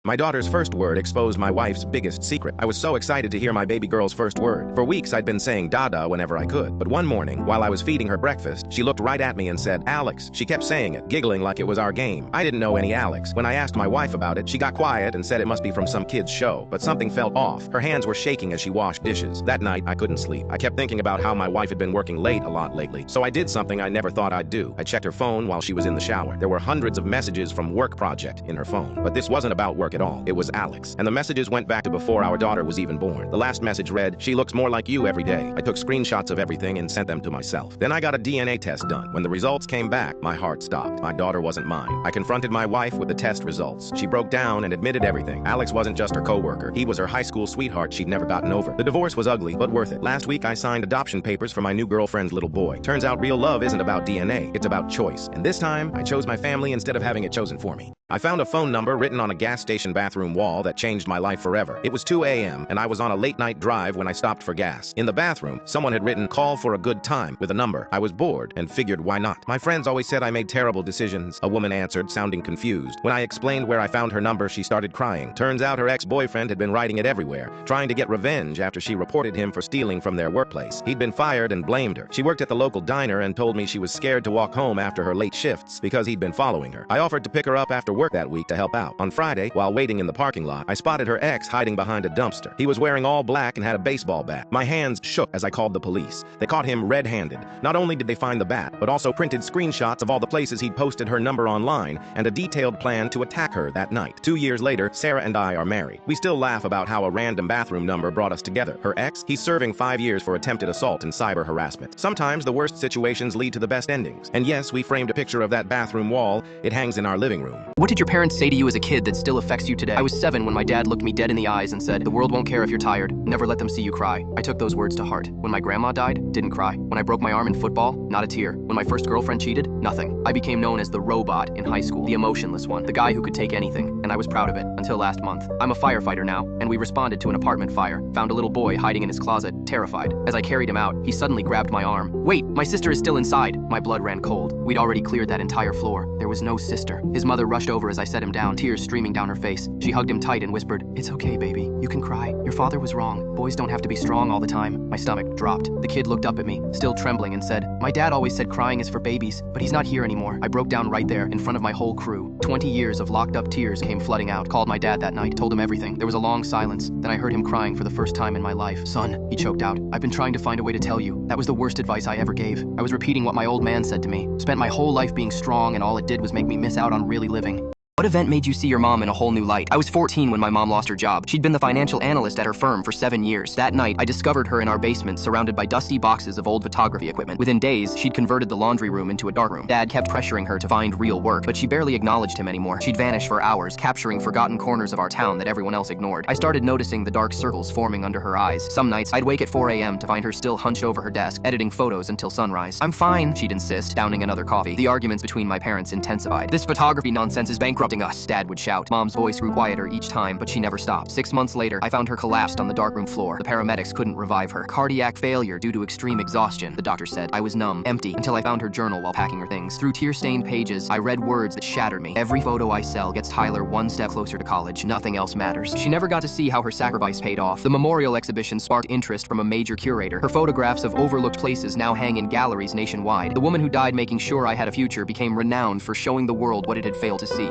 My daughter's first word exposed my wife's biggest secret. I was so excited to hear my baby girl's first word. For weeks, I'd been saying Dada whenever I could. But one morning, while I was feeding her breakfast, she looked right at me and said, Alex. She kept saying it, giggling like it was our game. I didn't know any Alex. When I asked my wife about it, she got quiet and said it must be from some kid's show. But something felt off. Her hands were shaking as she washed dishes. That night, I couldn't sleep. I kept thinking about how my wife had been working late a lot lately. So I did something I never thought I'd do. I checked her phone while she was in the shower. There were hundreds of messages from work project in her phone. But this wasn't about work at all. It was Alex. And the messages went back to before our daughter was even born. The last message read, she looks more like you every day. I took screenshots of everything and sent them to myself. Then I got a DNA test done. When the results came back, my heart stopped. My daughter wasn't mine. I confronted my wife with the test results. She broke down and admitted everything. Alex wasn't just her coworker. He was her high school sweetheart she'd never gotten over. The divorce was ugly, but worth it. Last week, I signed adoption papers for my new girlfriend's little boy. Turns out real love isn't about DNA. It's about choice. And this time, I chose my family instead of having it chosen for me. I found a phone number written on a gas station bathroom wall that changed my life forever. It was 2 a.m. and I was on a late-night drive when I stopped for gas. In the bathroom, someone had written, call for a good time, with a number. I was bored and figured, why not? My friends always said I made terrible decisions, a woman answered, sounding confused. When I explained where I found her number, she started crying. Turns out her ex-boyfriend had been writing it everywhere, trying to get revenge after she reported him for stealing from their workplace. He'd been fired and blamed her. She worked at the local diner and told me she was scared to walk home after her late shifts because he'd been following her. I offered to pick her up after work that week to help out. On Friday, while waiting in the parking lot, I spotted her ex hiding behind a dumpster. He was wearing all black and had a baseball bat. My hands shook as I called the police. They caught him red-handed. Not only did they find the bat, but also printed screenshots of all the places he'd posted her number online and a detailed plan to attack her that night. 2 years later, Sarah and I are married. We still laugh about how a random bathroom number brought us together. Her ex, he's serving 5 years for attempted assault and cyber harassment. Sometimes the worst situations lead to the best endings. And yes, we framed a picture of that bathroom wall. It hangs in our living room. What did your parents say to you as a kid that still affects you today? I was 7 when my dad looked me dead in the eyes and said, the world won't care if you're tired. Never let them see you cry. I took those words to heart. When my grandma died, didn't cry. When I broke my arm in football, not a tear. When my first girlfriend cheated, nothing. I became known as the robot in high school, the emotionless one, the guy who could take anything, and I was proud of it until last month. I'm a firefighter now, and we responded to an apartment fire. Found a little boy hiding in his closet, terrified. As I carried him out, he suddenly grabbed my arm. Wait, my sister is still inside. My blood ran cold. We'd already cleared that entire floor. There was no sister. His mother rushed over as I set him down, tears streaming down her face. She hugged him tight and whispered, it's okay, baby. You can cry. Your father was wrong. Boys don't have to be strong all the time. My stomach dropped. The kid looked up at me, still trembling, and said, my dad always said crying is for babies, but he's not here anymore. I broke down right there in front of my whole crew. 20 years of locked up tears came flooding out. Called my dad that night, told him everything. There was a long silence. Then I heard him crying for the first time in my life. Son, he choked out, I've been trying to find a way to tell you. That was the worst advice I ever gave. I was repeating what my old man said to me. Spent my whole life being strong, and all it did was make me miss out on really living. What event made you see your mom in a whole new light? I was 14 when my mom lost her job. She'd been the financial analyst at her firm for 7 years. That night, I discovered her in our basement, surrounded by dusty boxes of old photography equipment. Within days, she'd converted the laundry room into a darkroom. Dad kept pressuring her to find real work, but she barely acknowledged him anymore. She'd vanish for hours, capturing forgotten corners of our town that everyone else ignored. I started noticing the dark circles forming under her eyes. Some nights, I'd wake at 4 a.m. to find her still hunched over her desk, editing photos until sunrise. I'm fine, she'd insist, downing another coffee. The arguments between my parents intensified. This photography nonsense is bankrupting us, Dad would shout. Mom's voice grew quieter each time, but she never stopped. 6 months later, I found her collapsed on the darkroom floor. The paramedics couldn't revive her. Cardiac failure due to extreme exhaustion, the doctor said. I was numb, empty, until I found her journal while packing her things. Through tear-stained pages, I read words that shattered me. Every photo I sell gets Tyler one step closer to college. Nothing else matters. She never got to see how her sacrifice paid off. The memorial exhibition sparked interest from a major curator. Her photographs of overlooked places now hang in galleries nationwide. The woman who died making sure I had a future became renowned for showing the world what it had failed to see.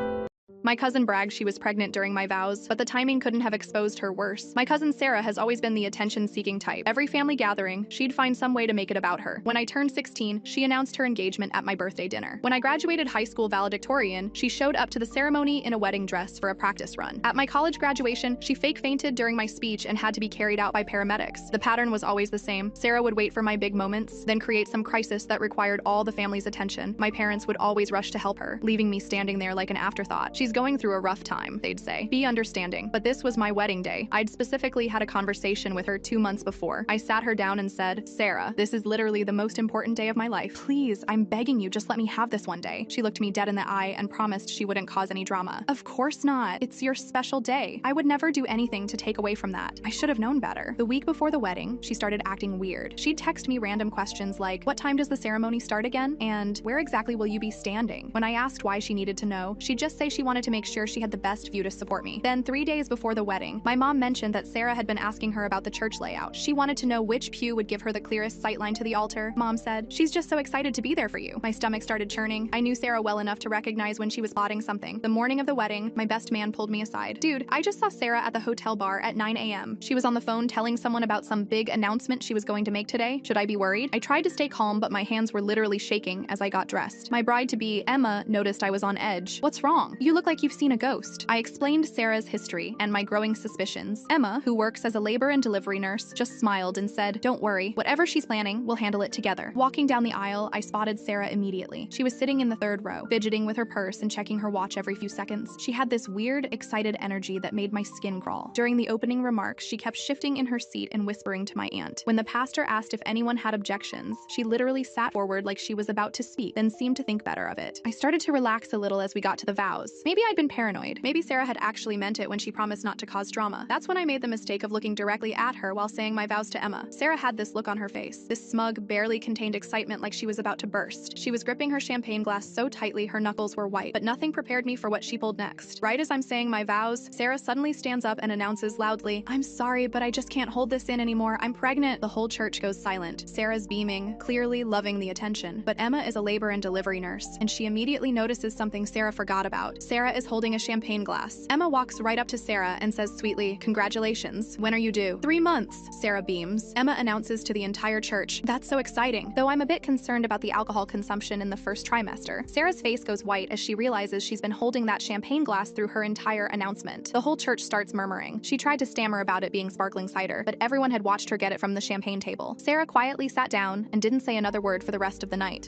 My cousin bragged she was pregnant during my vows, but the timing couldn't have exposed her worse. My cousin Sarah has always been the attention-seeking type. Every family gathering, she'd find some way to make it about her. When I turned 16, she announced her engagement at my birthday dinner. When I graduated high school valedictorian, she showed up to the ceremony in a wedding dress for a practice run. At my college graduation, she fake fainted during my speech and had to be carried out by paramedics. The pattern was always the same. Sarah would wait for my big moments, then create some crisis that required all the family's attention. My parents would always rush to help her, leaving me standing there like an afterthought. She's going through a rough time, they'd say. Be understanding. But this was my wedding day. I'd specifically had a conversation with her 2 months before. I sat her down and said, Sarah, this is literally the most important day of my life. Please, I'm begging you, just let me have this one day. She looked me dead in the eye and promised she wouldn't cause any drama. Of course not. It's your special day. I would never do anything to take away from that. I should have known better. The week before the wedding, she started acting weird. She'd text me random questions like, what time does the ceremony start again? And where exactly will you be standing? When I asked why she needed to know, she'd just say she wanted to make sure she had the best view to support me. Then 3 days before the wedding, my mom mentioned that Sarah had been asking her about the church layout. She wanted to know which pew would give her the clearest sightline to the altar. Mom said, "She's just so excited to be there for you." My stomach started churning. I knew Sarah well enough to recognize when she was plotting something. The morning of the wedding, my best man pulled me aside. "Dude, I just saw Sarah at the hotel bar at 9 a.m. She was on the phone telling someone about some big announcement she was going to make today. Should I be worried?" I tried to stay calm, but my hands were literally shaking as I got dressed. My bride-to-be, Emma, noticed I was on edge. "What's wrong? You look like you've seen a ghost." I explained Sarah's history and my growing suspicions. Emma, who works as a labor and delivery nurse, just smiled and said, "Don't worry, whatever she's planning, we'll handle it together." Walking down the aisle, I spotted Sarah immediately. She was sitting in the third row, fidgeting with her purse and checking her watch every few seconds. She had this weird, excited energy that made my skin crawl. During the opening remarks, she kept shifting in her seat and whispering to my aunt. When the pastor asked if anyone had objections, she literally sat forward like she was about to speak, then seemed to think better of it. I started to relax a little as we got to the vows. Maybe I'd been paranoid. Maybe Sarah had actually meant it when she promised not to cause drama. That's when I made the mistake of looking directly at her while saying my vows to Emma. Sarah had this look on her face, this smug, barely contained excitement like she was about to burst. She was gripping her champagne glass so tightly her knuckles were white, but nothing prepared me for what she pulled next. Right as I'm saying my vows, Sarah suddenly stands up and announces loudly, "I'm sorry, but I just can't hold this in anymore. I'm pregnant." The whole church goes silent. Sarah's beaming, clearly loving the attention. But Emma is a labor and delivery nurse, and she immediately notices something Sarah forgot about. Sarah is holding a champagne glass. Emma walks right up to Sarah and says sweetly, "Congratulations. When are you due?" "3 months." Sarah beams. Emma announces to the entire church, "That's so exciting." Though I'm a bit concerned about the alcohol consumption in the first trimester. Sarah's face goes white as she realizes she's been holding that champagne glass through her entire announcement. The whole church starts murmuring. She tried to stammer about it being sparkling cider, but everyone had watched her get it from the champagne table. Sarah quietly sat down and didn't say another word for the rest of the night.